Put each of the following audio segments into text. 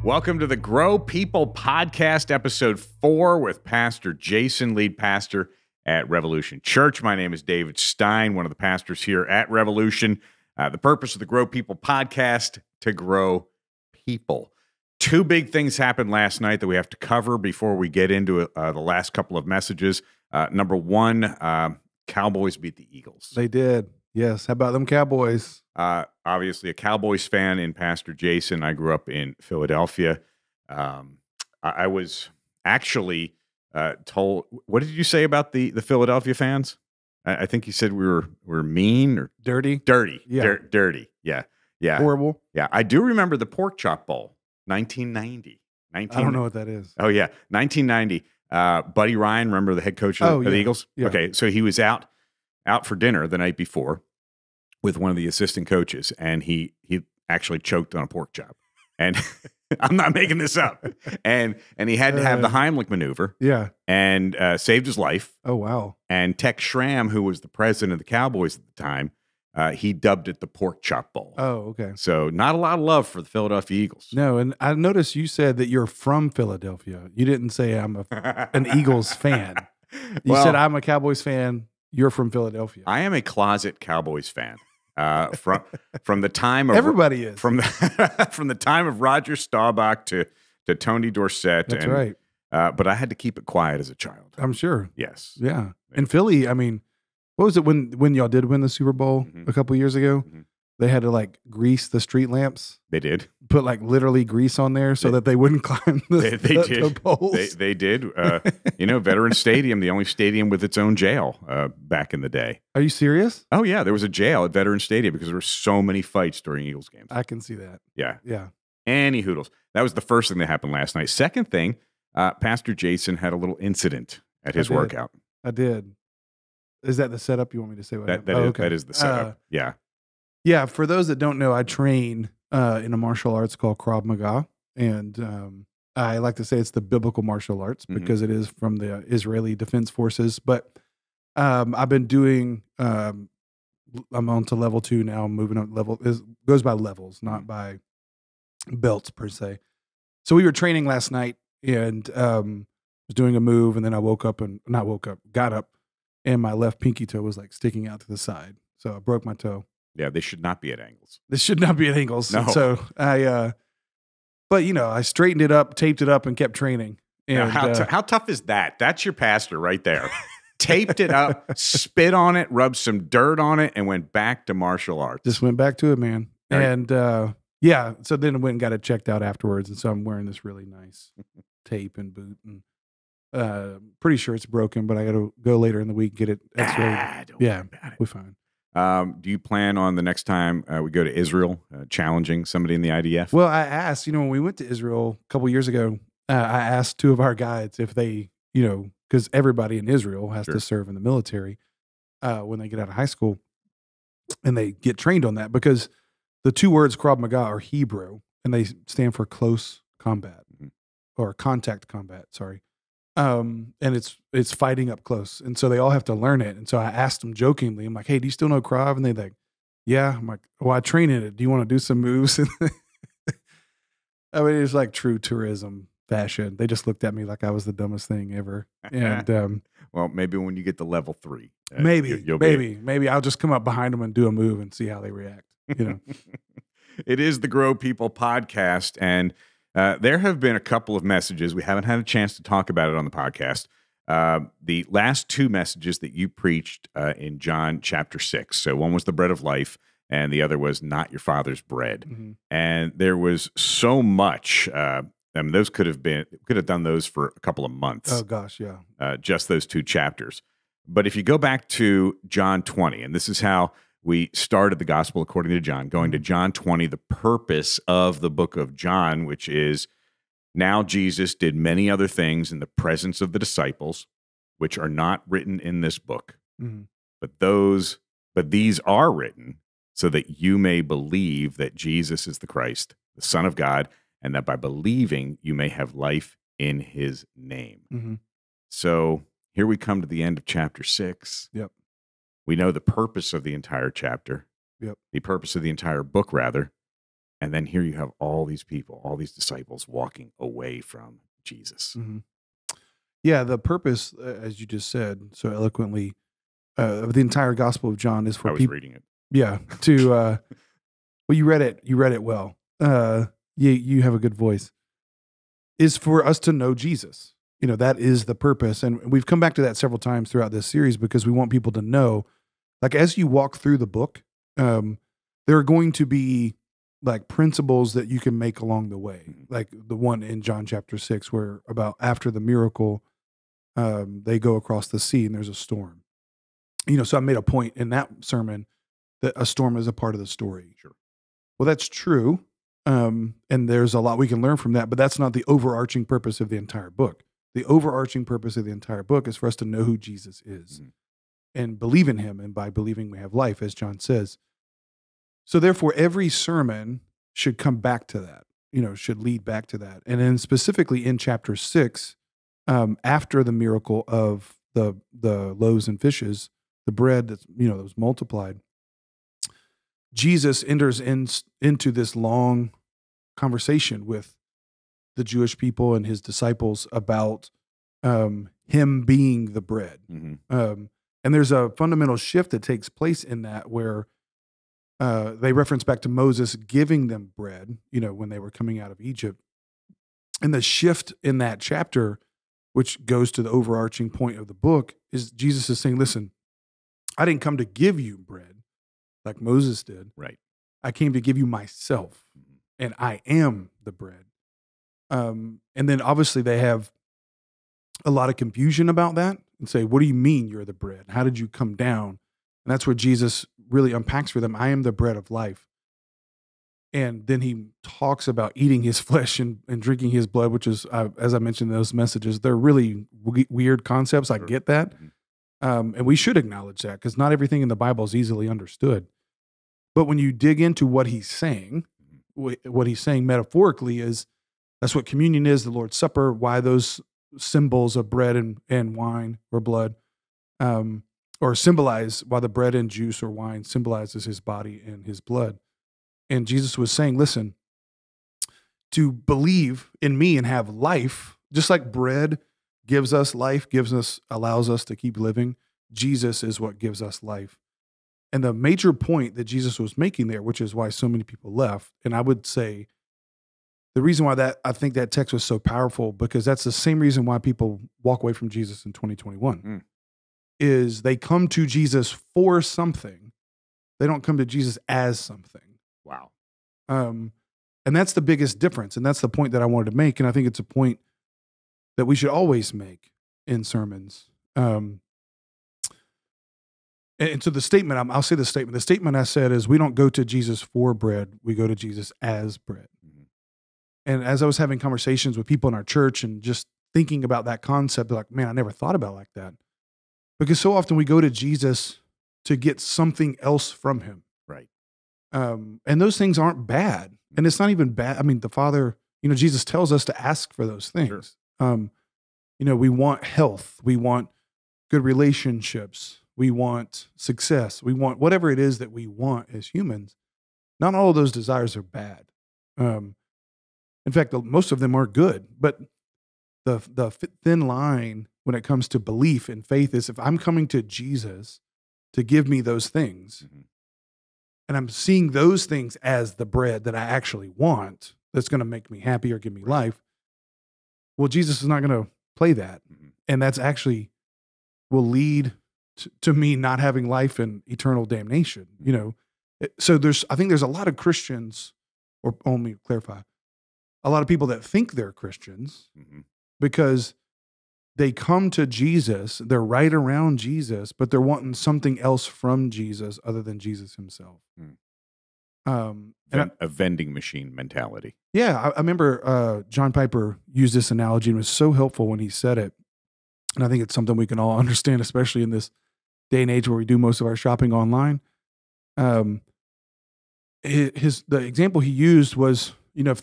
Welcome to the Grow People Podcast, episode 4 with Pastor Jason, lead pastor at Revolution Church. My name is David Stein, one of the pastors here at Revolution. The purpose of the Grow People Podcast, to grow people. Two big things happened last night that we have to cover before we get into the last couple of messages. Number one, Cowboys beat the Eagles. They did. Yes. How about them Cowboys? Obviously a Cowboys fan in Pastor Jason. I grew up in Philadelphia. I was actually told, what did you say about the Philadelphia fans? I think you said we were mean or Dirty. dirty. Yeah. Dirty. Yeah. Yeah. Horrible. Yeah. I do remember the Pork Chop Bowl, 1990. I don't know what that is. Oh, yeah. 1990. Buddy Ryan, remember the head coach of the Eagles? Yeah. Okay. So he was out for dinner the night before with one of the assistant coaches, and he actually choked on a pork chop. And I'm not making this up. And he had to have the Heimlich maneuver. Yeah. And saved his life. Oh, wow. And Tex Schramm, who was the president of the Cowboys at the time, he dubbed it the Pork Chop Bowl. Oh, okay. So not a lot of love for the Philadelphia Eagles. No, and I noticed you said that you're from Philadelphia. You didn't say I'm an Eagles fan. You said I'm a Cowboys fan. You're from Philadelphia. I am a closet Cowboys fan. From the time of Everybody is from the time of Roger Staubach to Tony Dorsett. That's right. But I had to keep it quiet as a child. I'm sure. Yes. Yeah. In Philly, I mean, what was it when y'all did win the Super Bowl a couple years ago? Mm-hmm. They had to like grease the street lamps. They did. Put like literally grease on there so that they wouldn't climb the poles. They did. Veteran Stadium, the only stadium with its own jail back in the day. Are you serious? Oh, yeah. There was a jail at Veteran Stadium because there were so many fights during Eagles games. I can see that. Yeah. Yeah. Any hoodles. That was the first thing that happened last night. Second thing, Pastor Jason had a little incident at his workout. I did. Is that the setup you want me to say? That is the setup. Yeah. Yeah, for those that don't know, I train in a martial arts called Krav Maga, and I like to say it's the biblical martial arts because it is from the Israeli Defense Forces. But I've been doing. I'm on to level 2 now. I'm moving up level. It goes by levels, not by belts per se. So we were training last night and was doing a move, and then I got up, and my left pinky toe was like sticking out to the side. So I broke my toe. Yeah, they should not be at angles. This should not be at angles. No. So I straightened it up, taped it up, and kept training. And how tough is that? That's your pastor right there. Taped it up, spit on it, rubbed some dirt on it, and went back to martial arts. Just went back to it, man. Right. And so then I went and got it checked out afterwards. And so I'm wearing this really nice tape and boot. And pretty sure it's broken, but I got to go later in the week, get it x-rayed. Yeah, we're fine. Do you plan on the next time we go to Israel challenging somebody in the IDF? Well, I asked, when we went to Israel a couple years ago, I asked 2 of our guides if they, because everybody in Israel has to serve in the military when they get out of high school, and they get trained on that because the 2 words Krav Maga are Hebrew, and they stand for close combat or contact combat. Sorry. And it's fighting up close. And so they all have to learn it. And so I asked them jokingly, I'm like, hey, do you still know Krav? And they're like, yeah. I'm like, well, I train in it. Do you want to do some moves? I mean, it's like true tourism fashion. They just looked at me like I was the dumbest thing ever. And, well, maybe when you get to level 3, maybe I'll just come up behind them and do a move and see how they react. It is the Grow People podcast. And, there have been a couple of messages. We haven't had a chance to talk about it on the podcast. The last 2 messages that you preached in John chapter 6. So one was the bread of life, and the other was not your father's bread. Mm-hmm. And there was so much. Those could have done those for a couple of months. Oh gosh, yeah. Just those 2 chapters. But if you go back to John 20, and this is how we started the gospel according to John, going to John 20, the purpose of the book of John, which is now Jesus did many other things in the presence of the disciples, which are not written in this book. Mm-hmm. But these are written so that you may believe that Jesus is the Christ, the Son of God, and that by believing you may have life in his name. Mm-hmm. So here we come to the end of chapter 6. Yep. We know the purpose of the entire chapter, the purpose of the entire book, rather. And then here you have all these people, all these disciples walking away from Jesus. Mm-hmm. Yeah, the purpose, as you just said so eloquently, of the entire Gospel of John is for I was people. reading it. Yeah, to well, you read it. You read it well. You have a good voice. Is for us to know Jesus. You know, that is the purpose, and we've come back to that several times throughout this series because we want people to know, like, as you walk through the book, there are going to be like principles that you can make along the way, like the one in John chapter 6, where about after the miracle, they go across the sea and there's a storm. You know, so I made a point in that sermon that a storm is a part of the story. Sure. Well, that's true. And there's a lot we can learn from that, but that's not the overarching purpose of the entire book. The overarching purpose of the entire book is for us to know who Jesus is and believe in him. And by believing, we have life, as John says. So therefore, every sermon should come back to that, you know, should lead back to that. And then specifically in chapter 6, after the miracle of the loaves and fishes, the bread that's, you know, that was multiplied, Jesus enters into this long conversation with the Jewish people and his disciples about him being the bread. And there's a fundamental shift that takes place in that where they reference back to Moses giving them bread, you know, when they were coming out of Egypt. And the shift in that chapter, which goes to the overarching point of the book, is Jesus is saying, listen, I didn't come to give you bread like Moses did. Right. I came to give you myself, and I am the bread. And then obviously they have a lot of confusion about that and say, what do you mean you're the bread? How did you come down? And that's where Jesus really unpacks for them, I am the bread of life. And then he talks about eating his flesh and drinking his blood, which is, as I mentioned in those messages, they're really weird concepts. I get that. And we should acknowledge that because not everything in the Bible is easily understood. But when you dig into what he's saying metaphorically is, that's what communion is, the Lord's Supper, why those symbols of bread and wine or blood, or symbolize why the bread and juice or wine symbolizes his body and his blood. And Jesus was saying, listen, to believe in me and have life, just like bread gives us life, allows us to keep living, Jesus is what gives us life. And the major point that Jesus was making there, which is why so many people left, and I would say the reason why I think that text was so powerful, because that's the same reason why people walk away from Jesus in 2021, is they come to Jesus for something. They don't come to Jesus as something. Wow. And that's the biggest difference. And that's the point that I wanted to make. And I think it's a point that we should always make in sermons. And so the statement, I'll say the statement. The statement I said is, we don't go to Jesus for bread. We go to Jesus as bread. And as I was having conversations with people in our church and just thinking about that concept, like, man, I never thought about it like that. Because so often we go to Jesus to get something else from him. Right. And those things aren't bad. And it's not even bad. I mean, the Father, you know, Jesus tells us to ask for those things. Sure. You know, we want health. We want good relationships. We want success. We want whatever it is that we want as humans. Not all of those desires are bad. In fact, most of them are good. But the thin line when it comes to belief and faith is, if I'm coming to Jesus to give me those things, and I'm seeing those things as the bread that I actually want, that's going to make me happy or give me life, well, Jesus is not going to play that. And that's actually will lead to me not having life and eternal damnation, you know? So I think there's a lot of Christians, or let me clarify, a lot of people that think they're Christians because they come to Jesus, they're right around Jesus, but they're wanting something else from Jesus other than Jesus himself. A vending machine mentality. Yeah, I remember John Piper used this analogy and it was so helpful when he said it. And I think it's something we can all understand, especially in this day and age where we do most of our shopping online. The example he used was, you know, if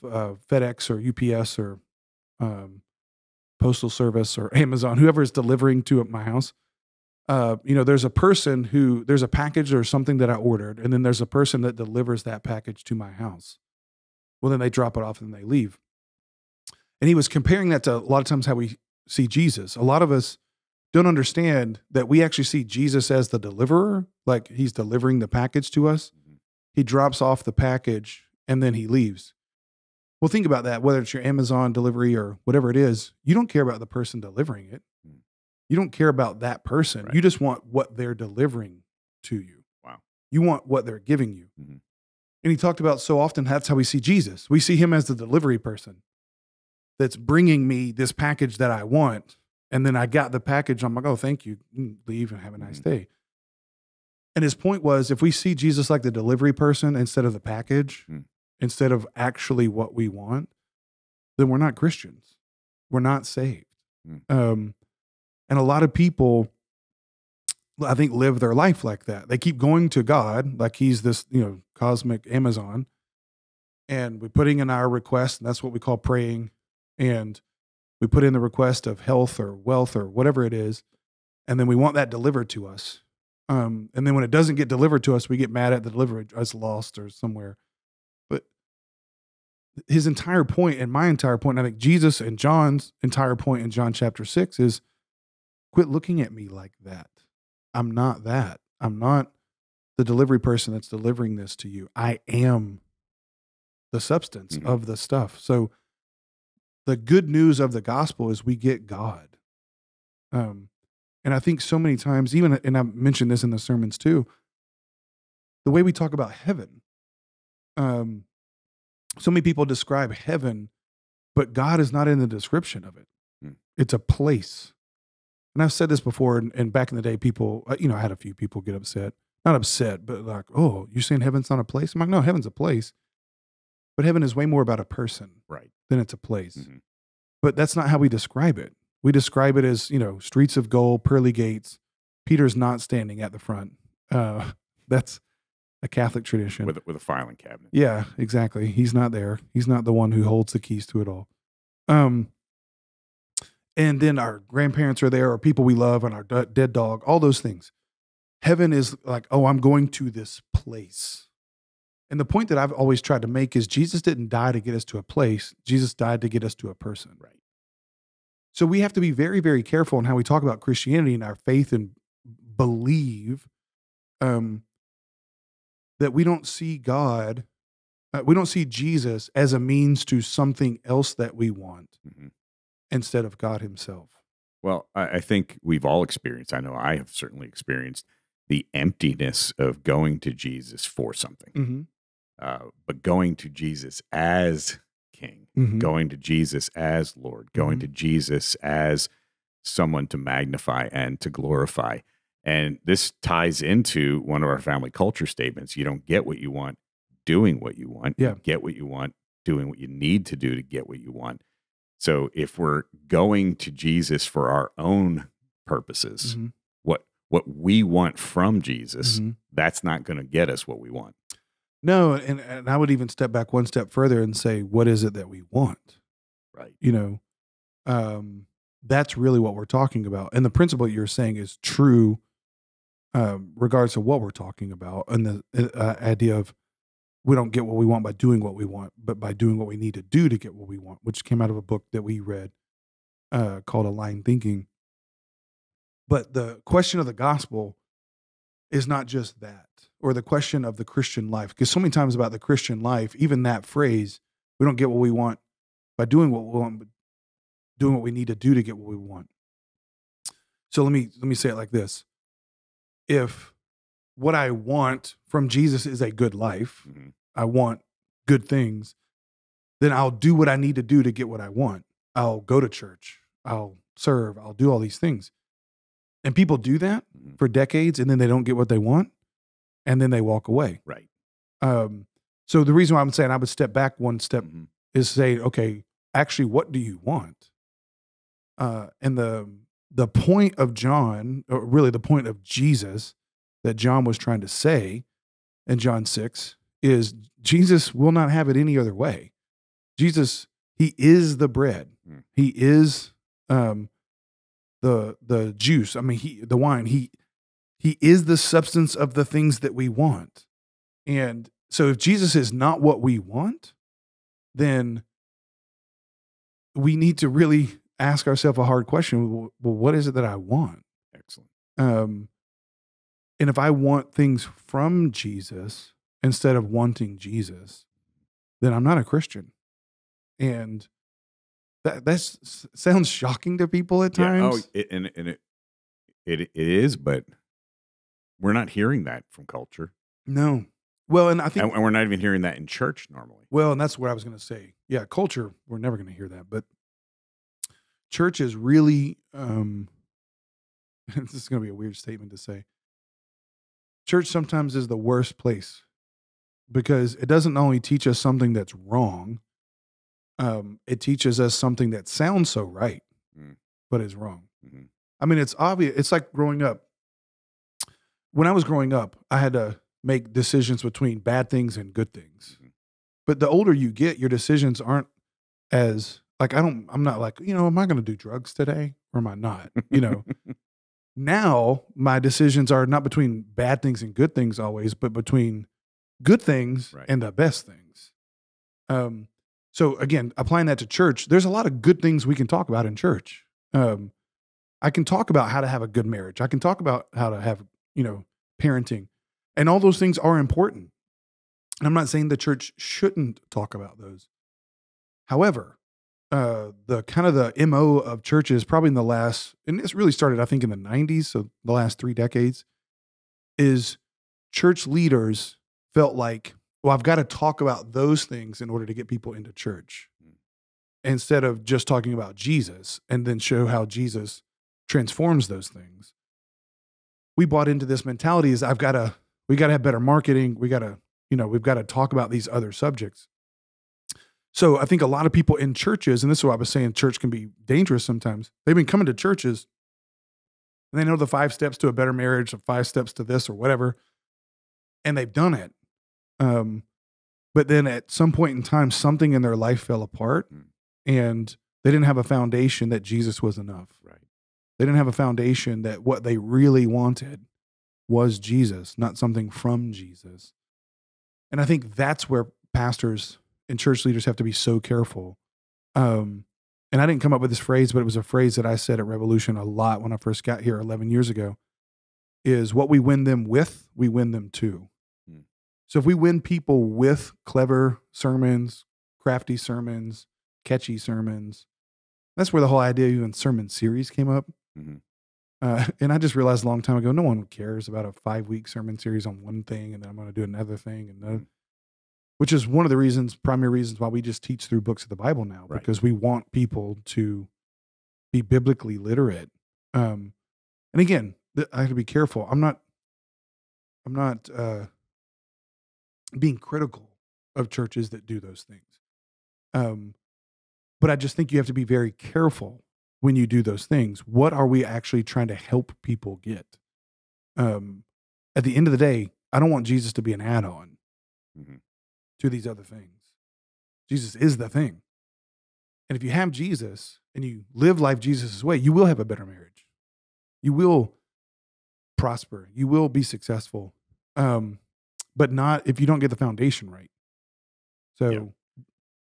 FedEx or UPS or Postal Service or Amazon, whoever is delivering to my house, there's a package or something that I ordered, and then there's a person that delivers that package to my house. Well, then they drop it off and they leave. And he was comparing that to a lot of times how we see Jesus. A lot of us don't understand that we actually see Jesus as the deliverer, like he's delivering the package to us. He drops off the package and then he leaves. Well, think about that, whether it's your Amazon delivery or whatever it is, you don't care about the person delivering it. You don't care about that person. Right. You just want what they're delivering to you. Wow. You want what they're giving you. Mm-hmm. And he talked about so often, that's how we see Jesus. We see him as the delivery person that's bringing me this package that I want. And then I got the package. I'm like, oh, thank you. Leave and have a nice day. And his point was, if we see Jesus like the delivery person instead of the package, instead of actually what we want, then we're not Christians. We're not saved. And a lot of people, I think, live their life like that. They keep going to God like he's this, cosmic Amazon. And we're putting in our request, and that's what we call praying. And we put in the request of health or wealth or whatever it is. And then we want that delivered to us. And then when it doesn't get delivered to us, we get mad at the deliverer. It's lost or somewhere. But his entire point and my entire point, I think Jesus and John's entire point in John chapter 6 is, quit looking at me like that. I'm not that. I'm not the delivery person that's delivering this to you. I am the substance of the stuff. So the good news of the gospel is we get God. And I think so many times, and I mentioned this in the sermons too, the way we talk about heaven, so many people describe heaven, but God is not in the description of it. It's a place. And I've said this before, and back in the day, people, I had a few people get upset. Not upset, but like, oh, you're saying heaven's not a place? I'm like, no, heaven's a place. But heaven is way more about a person than it's a place. But that's not how we describe it. We describe it as, streets of gold, pearly gates. Peter's not standing at the front. That's a Catholic tradition. With a filing cabinet. Yeah, exactly. He's not there. He's not the one who holds the keys to it all. And then our grandparents are there, or people we love, and our dead dog, all those things. Heaven is like, oh, I'm going to this place. And the point that I've always tried to make is Jesus didn't die to get us to a place. Jesus died to get us to a person. Right. So we have to be very, very careful in how we talk about Christianity and our faith and believe that we don't see God, we don't see Jesus as a means to something else that we want. Instead of God himself. Well, I think we've all experienced, I know I have certainly experienced the emptiness of going to Jesus for something. But going to Jesus as King, going to Jesus as Lord, going to Jesus as someone to magnify and to glorify. And this ties into one of our family culture statements. You don't get what you want doing what you want. Yeah. You get what you want doing what you need to do to get what you want. So if we're going to Jesus for our own purposes, what we want from Jesus, that's not going to get us what we want. No, and I would even step back one step further and say, what is it that we want? Right. That's really what we're talking about. And the principle you're saying is true regardless of what we're talking about. And the idea of we don't get what we want by doing what we want, but by doing what we need to do to get what we want, which came out of a book that we read called Aligned Thinking. But the question of the gospel is not just that, or the question of the Christian life. Because so many times about the Christian life, even that phrase, we don't get what we want by doing what we want, but doing what we need to do to get what we want. So let me say it like this. If what I want from Jesus is a good life, I want good things, then I'll do what I need to do to get what I want. I'll go to church. I'll serve. I'll do all these things. And people do that for decades, and then they don't get what they want, and then they walk away. Right. So the reason why I'm saying I would step back one step is say, okay, actually, what do you want? And the point of John, or really the point of Jesus that John was trying to say in John 6 is Jesus will not have it any other way. Jesus, he is the bread. He is the juice. I mean, the wine. He is the substance of the things that we want. And so if Jesus is not what we want, then we need to really ask ourselves a hard question. Well, what is it that I want? Excellent. And if I want things from Jesus instead of wanting Jesus, then I'm not a Christian. And that sounds shocking to people at times. It is, but we're not hearing that from culture. No. Well, and I think, and we're not even hearing that in church normally. Well, and that's what I was going to say. Yeah, culture, we're never going to hear that, but church is really. This is going to be a weird statement to say. Church sometimes is the worst place because it doesn't only teach us something that's wrong. It teaches us something that sounds so right, but is wrong. Mm-hmm. I mean, it's obvious. It's like growing up. When I was growing up, I had to make decisions between bad things and good things. Mm-hmm. But the older you get, your decisions aren't as like, I'm not like, am I going to do drugs today or am I not? Now my decisions are not between bad things and good things always, but between good things and the best things. So again, applying that to church, there's a lot of good things we can talk about in church. I can talk about how to have a good marriage. I can talk about how to have, parenting, and all those things are important. And I'm not saying the church shouldn't talk about those. However, the kind of the MO of churches probably in the last, and this really started, I think, in the 90s, so the last 3 decades, is church leaders felt like, well, I've got to talk about those things in order to get people into church, instead of just talking about Jesus and then show how Jesus transforms those things. We bought into this mentality is we got to have better marketing. We got to, we've got to talk about these other subjects. So I think a lot of people in churches, and this is what I was saying, church can be dangerous sometimes. They've been coming to churches and they know the 5 steps to a better marriage, or 5 steps to this or whatever, and they've done it. But then at some point in time, something in their life fell apart and they didn't have a foundation that Jesus was enough. Right. They didn't have a foundation that what they really wanted was Jesus, not something from Jesus. And I think that's where pastors and church leaders have to be so careful. And I didn't come up with this phrase, but it was a phrase that I said at Revolution a lot when I first got here 11 years ago, is what we win them with, we win them to. So if we win people with clever sermons, crafty sermons, catchy sermons, that's where the whole idea of even sermon series came up. Mm-hmm. And I just realized a long time ago, no one cares about a 5-week sermon series on one thing, and then I'm going to do another thing, and which is one of the primary reasons why we just teach through books of the Bible now, because we want people to be biblically literate. And again, I have to be careful. I'm not being critical of churches that do those things. But I just think you have to be very careful when you do those things. What are we actually trying to help people get? At the end of the day, I don't want Jesus to be an add-on to these other things. Jesus is the thing. And if you have Jesus and you live life Jesus' way, you will have a better marriage. You will prosper. You will be successful. But not if you don't get the foundation right. So... Yeah.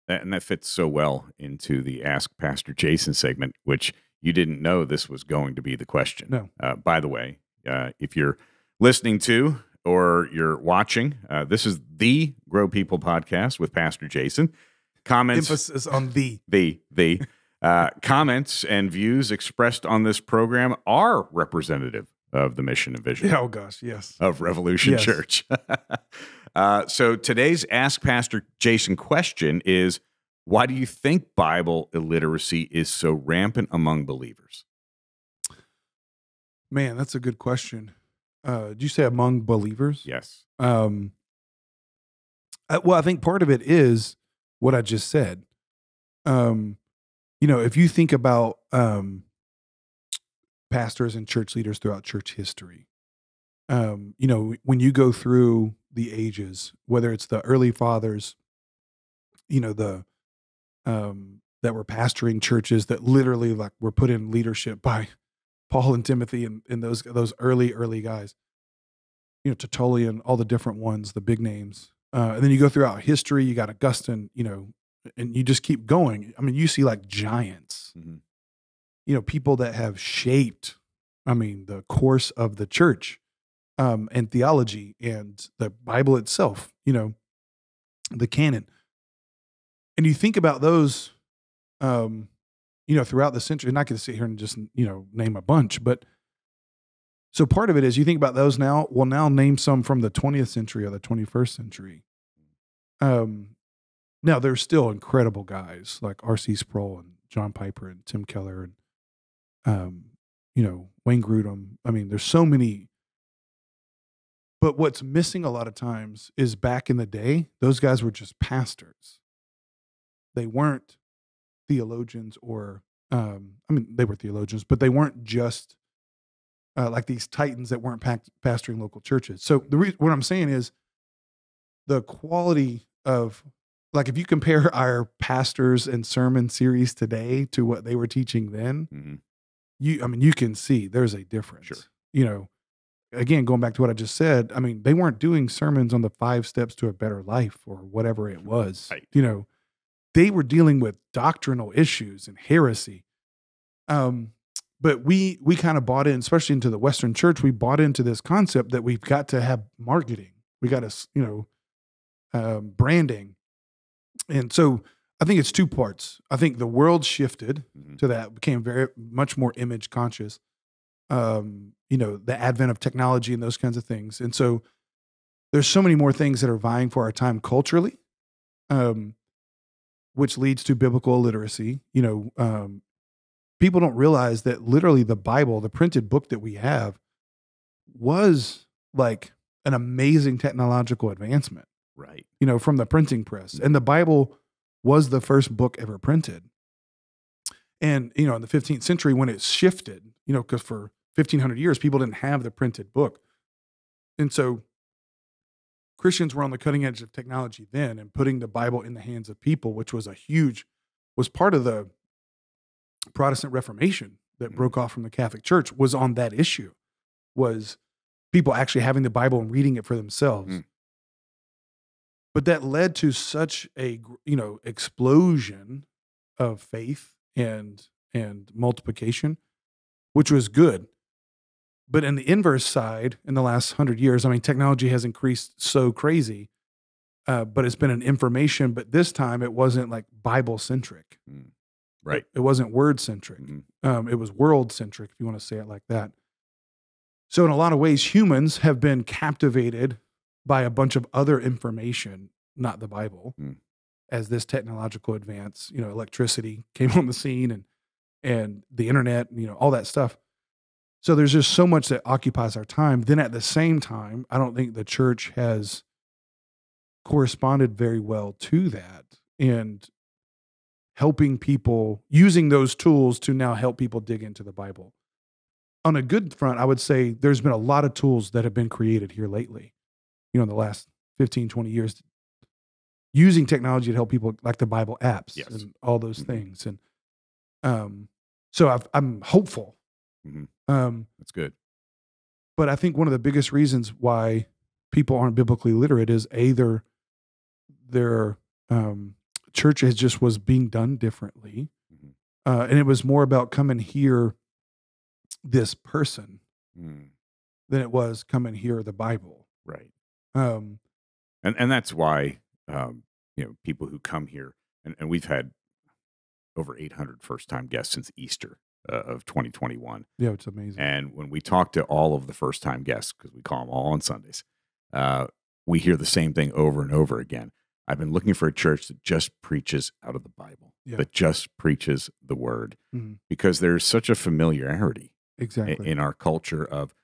And that fits so well into the Ask Pastor Jason segment, which you didn't know this was going to be the question. No. By the way, if you're listening to or you're watching, this is the Grow People podcast with Pastor Jason. Comments, emphasis on the. Comments and views expressed on this program are representative of the mission and vision. Oh gosh, yes. Of Revolution Church. So today's Ask Pastor Jason question is, why do you think Bible illiteracy is so rampant among believers? Man, that's a good question. Did you say among believers? Yes. Well, I think part of it is what I just said. If you think about pastors and church leaders throughout church history, when you go through the ages, whether it's the early fathers, that were pastoring churches that literally were put in leadership by Paul and Timothy and those early guys. Tertullian, all the different ones, the big names. And then you go throughout history, you got Augustine, and you just keep going. I mean, you see like giants, people that have shaped, the course of the church, and theology and the Bible itself, the canon. And you think about those, throughout the century. I'm not going to sit here and just, name a bunch, but so part of it is you think about those now. Well, now name some from the 20th century or the 21st century. Now there's still incredible guys like R.C. Sproul and John Piper and Tim Keller and, Wayne Grudem. There's so many. But what's missing a lot of times is back in the day, those guys were just pastors. They weren't theologians or, they were theologians, but they weren't just like these titans that weren't pastoring local churches. So what I'm saying is the quality of, like, if you compare our pastors and sermon series today to what they were teaching then, you can see there's a difference. Sure. Again, going back to what I just said, they weren't doing sermons on the 5 steps to a better life or whatever it was. Right. They were dealing with doctrinal issues and heresy. But we kind of bought in, especially into the Western church, we bought into this concept that we've got to have marketing. We got to, branding. And so I think it's 2 parts. I think the world shifted to that, became very much more image conscious. The advent of technology and those kinds of things. And so there's so many more things that are vying for our time culturally, which leads to biblical illiteracy. People don't realize that literally the Bible, the printed book that we have, was like an amazing technological advancement. Right. From the printing press. And the Bible was the first book ever printed. And, in the 15th century when it shifted, because for 1,500 years, people didn't have the printed book. And so Christians were on the cutting edge of technology then, and putting the Bible in the hands of people, which was was part of the Protestant Reformation that broke off from the Catholic Church, was on that issue, was people actually having the Bible and reading it for themselves. But that led to such a, explosion of faith and multiplication, which was good. But in the inverse side, in the last 100 years, technology has increased so crazy, but it's been an information, but this time it wasn't like Bible centric. Right. It wasn't word centric. It was world centric, if you want to say it like that. So in a lot of ways, humans have been captivated by a bunch of other information, not the Bible, as this technological advance, electricity came on the scene and the internet, all that stuff. So there's just so much that occupies our time. Then at the same time, I don't think the church has corresponded very well to that and helping people, using those tools to now help people dig into the Bible. On a good front, I would say there's been a lot of tools that have been created here lately, in the last 15, 20 years, using technology to help people, like the Bible apps and all those things. And so I'm hopeful. That's good. But I think one of the biggest reasons why people aren't biblically literate is their church was being done differently. And it was more about come and hear this person than it was come and hear the Bible. Right. And that's why, people who come here, and we've had over 800 first-time guests since Easter of 2021. Yeah, it's amazing. And when we talk to all of the first-time guests, because we call them all on Sundays, we hear the same thing over and over again. I've been looking for a church that just preaches out of the Bible, that just preaches the Word, because there's such a familiarity in our culture of,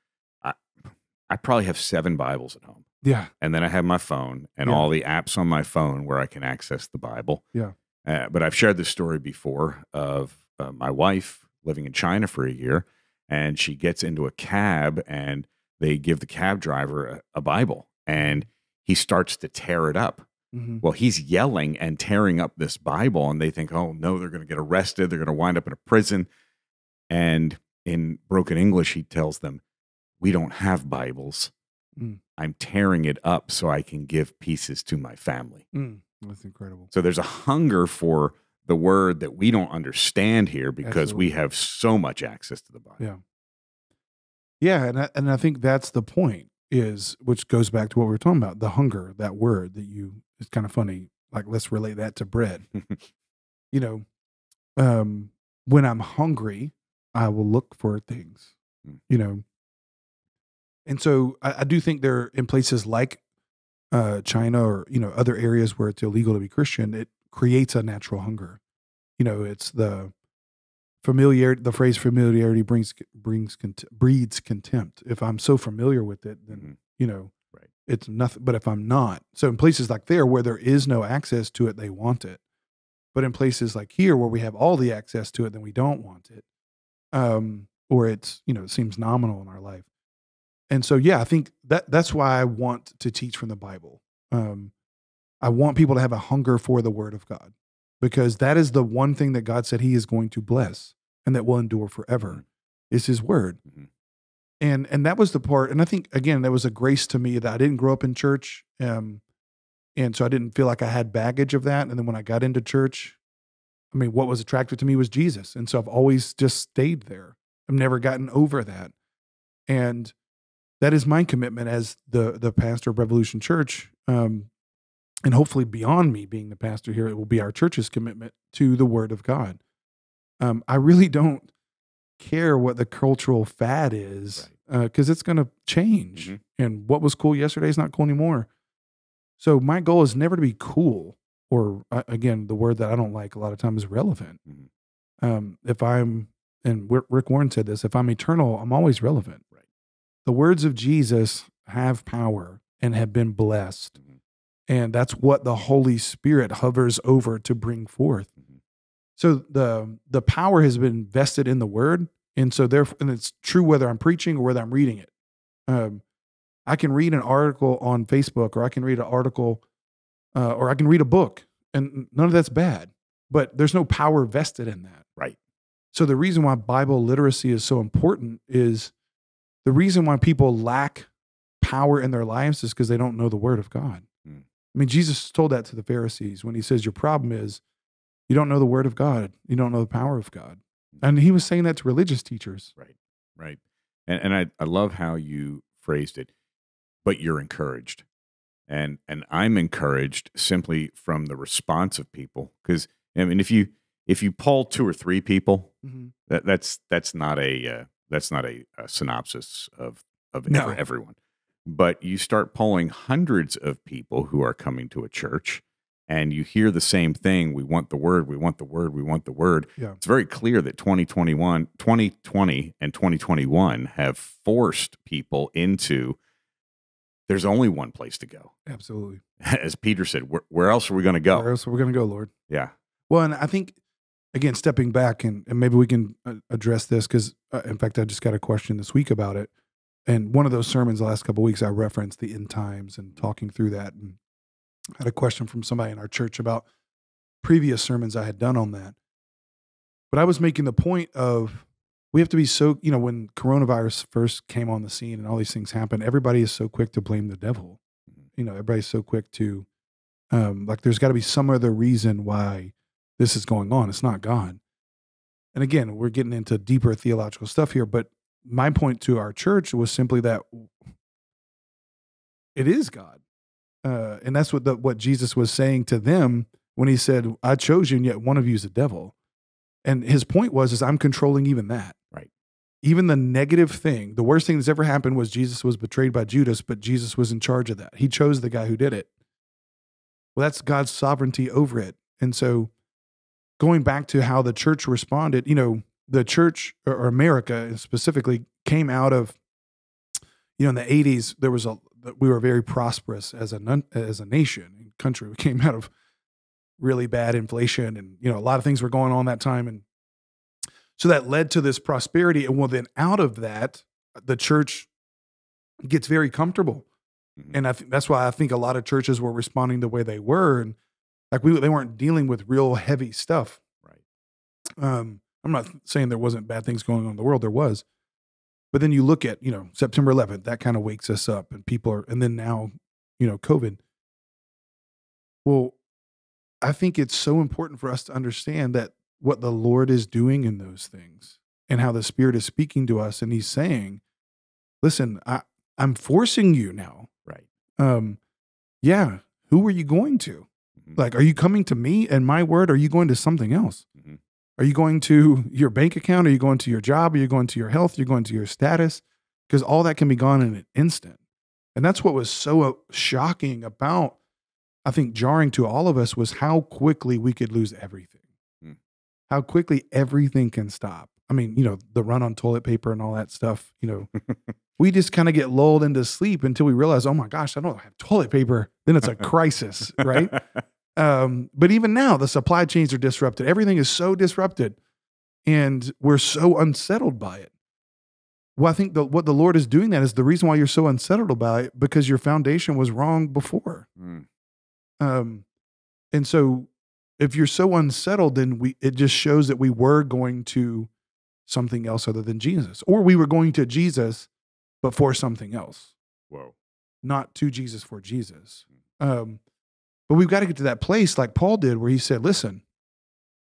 I probably have 7 Bibles at home. Yeah. And then I have my phone and all the apps on my phone where I can access the Bible. Yeah. But I've shared this story before of my wife living in China for a year, and she gets into a cab and they give the cab driver a Bible, and he starts to tear it up. Well, he's yelling and tearing up this Bible, and they think, oh no, they're going to get arrested. They're going to wind up in a prison. And in broken English, he tells them, we don't have Bibles. I'm tearing it up so I can give pieces to my family. That's incredible. So there's a hunger for the word that we don't understand here because we have so much access to the Bible. Yeah. Yeah, and I think that's the point, which goes back to what we were talking about, the hunger, that word that it's kind of funny. Like, let's relate that to bread. When I'm hungry, I will look for things, And so I do think there, in places like China or, other areas where it's illegal to be Christian, it creates a natural hunger. It's the familiarity. The phrase familiarity breeds contempt. If I'm so familiar with it, then, Right. it's nothing. But if I'm not, so in places like there where there is no access to it, they want it. But in places like here where we have all the access to it, then we don't want it. Or it's, it seems nominal in our life. And so, yeah, I think that's why I want to teach from the Bible. I want people to have a hunger for the word of God, because that is the one thing that God said he is going to bless and that will endure forever is his word. And that was the part. And I think, again, that was a grace to me that I didn't grow up in church. And so I didn't feel like I had baggage of that. And then when I got into church, what was attractive to me was Jesus. And so I've always just stayed there. I've never gotten over that. And that is my commitment as the pastor of Revolution Church. And hopefully beyond me being the pastor here, it will be our church's commitment to the word of God. I really don't care what the cultural fad is, because it's going to change. And what was cool yesterday is not cool anymore. So my goal is never to be cool, or again, the word that I don't like a lot of times is relevant. If I'm, and Rick Warren said this, if I'm eternal, I'm always relevant. Right. The words of Jesus have power and have been blessed. And that's what the Holy Spirit hovers over to bring forth. So the power has been vested in the word. And so therefore, and it's true whether I'm preaching or whether I'm reading it. I can read an article on Facebook, or I can read an article, or I can read a book, and none of that's bad, but there's no power vested in that. Right. So the reason why Bible literacy is so important is the reason why people lack power in their lives is because they don't know the word of God. Jesus told that to the Pharisees when he says, your problem is you don't know the word of God. You don't know the power of God. And he was saying that to religious teachers. Right. And I love how you phrased it, but you're encouraged. And I'm encouraged simply from the response of people. Because, if you poll 2 or 3 people, that's not a synopsis of No. everyone. But you start polling hundreds of people who are coming to a church, and you hear the same thing. We want the word. We want the word. We want the word. Yeah. It's very clear that 2020 and 2021 have forced people into, there's only one place to go. Absolutely. As Peter said, where else are we going to go? Where else are we going to go, Lord? Yeah. Well, and I think, again, stepping back, and maybe we can address this, because, in fact, I just got a question this week about it. And one of those sermons the last couple of weeks, I referenced the end times and talking through that. And I had a question from somebody in our church about previous sermons I had done on that. But I was making the point of, we have to be so, when coronavirus first came on the scene and all these things happened, everybody is so quick to blame the devil. Everybody's so quick to, there's got to be some other reason why this is going on. It's not God. And again, we're getting into deeper theological stuff here, but my point to our church was simply that it is God. And that's what Jesus was saying to them when he said, I chose you, and yet one of you is a devil. And his point was I'm controlling even that. Right. Even the negative thing, the worst thing that's ever happened was Jesus was betrayed by Judas, but Jesus was in charge of that. He chose the guy who did it. Well, that's God's sovereignty over it. And so going back to how the church responded, the church, or America specifically, came out of, in the 80s, we were very prosperous as a nation and country. We came out of really bad inflation, and, a lot of things were going on that time. And so that led to this prosperity. And then out of that, the church gets very comfortable. And that's why I think a lot of churches were responding the way they were. And they weren't dealing with real heavy stuff. Right. I'm not saying there wasn't bad things going on in the world. There was. But then you look at, September 11th, that kind of wakes us up, and and then now, COVID. Well, I think it's so important for us to understand that what the Lord is doing in those things and how the Spirit is speaking to us. And he's saying, listen, I'm forcing you now. Right. Yeah. Who are you going to? Mm-hmm. Like, are you coming to me and my word? Or are you going to something else? Mm-hmm. Are you going to your bank account? Are you going to your job? Are you going to your health? Are you going to your status? Because all that can be gone in an instant. And that's what was so shocking about, I think, jarring to all of us, was how quickly we could lose everything. Mm. How quickly everything can stop. I mean, the run on toilet paper and all that stuff, we just kind of get lulled into sleep until we realize, oh my gosh, I don't have toilet paper. Then it's a crisis, right? But even now, the supply chains are disrupted. Everything is so disrupted, and we're so unsettled by it. Well, I think what the Lord is doing, that is the reason why you're so unsettled about it, because your foundation was wrong before. Mm. And so if you're so unsettled, then it just shows that we were going to something else other than Jesus, or we were going to Jesus, but for something else. Whoa. Not to Jesus for Jesus. But we've got to get to that place like Paul did, where he said, listen,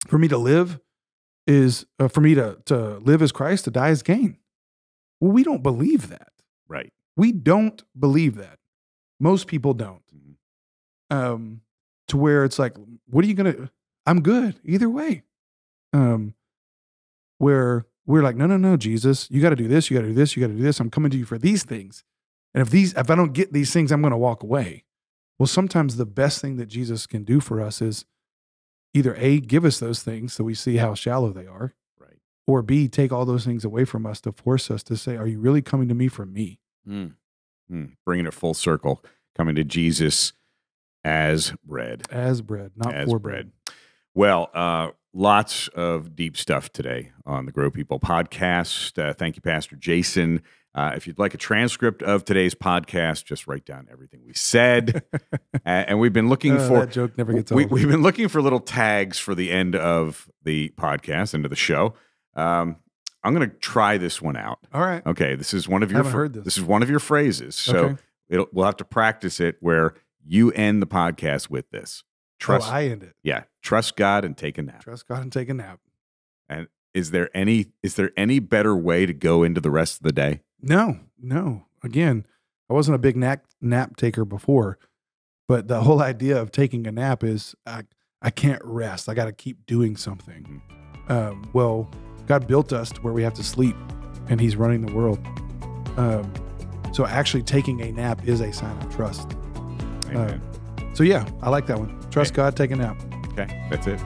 for me to live is, for me to live as Christ, to die is gain. Well, we don't believe that. Right. We don't believe that. Most people don't. Mm-hmm. To where it's like, what are you going to, I'm good either way. Where we're like, no, Jesus, you got to do this. You got to do this. You got to do this. I'm coming to you for these things. And if I don't get these things, I'm going to walk away. Well, sometimes the best thing that Jesus can do for us is either A, give us those things so we see how shallow they are. Right. Or B, take all those things away from us to force us to say, are you really coming to me for me? Bringing it full circle, coming to Jesus as bread. As bread, not as for bread. Well, lots of deep stuff today on the Grow People podcast. Thank you, Pastor Jason. If you'd like a transcript of today's podcast, just write down everything we said. And we've been looking for that joke never gets old. We've been looking for little tags for the end of the podcast, end of the show. I'm going to try this one out. All right. Okay. This is one of your. I haven't heard this. This is one of your phrases. So we'll have to practice it where you end the podcast with this. I end it. Yeah. Trust God and take a nap. Trust God and take a nap. And is there any better way to go into the rest of the day? No. Again, I wasn't a big nap taker before, but the whole idea of taking a nap is I can't rest. I got to keep doing something. Mm-hmm. Well, God built us to where we have to sleep, and He's running the world. So actually taking a nap is a sign of trust. Amen. So yeah, I like that one. Trust God, take a nap. Okay, that's it.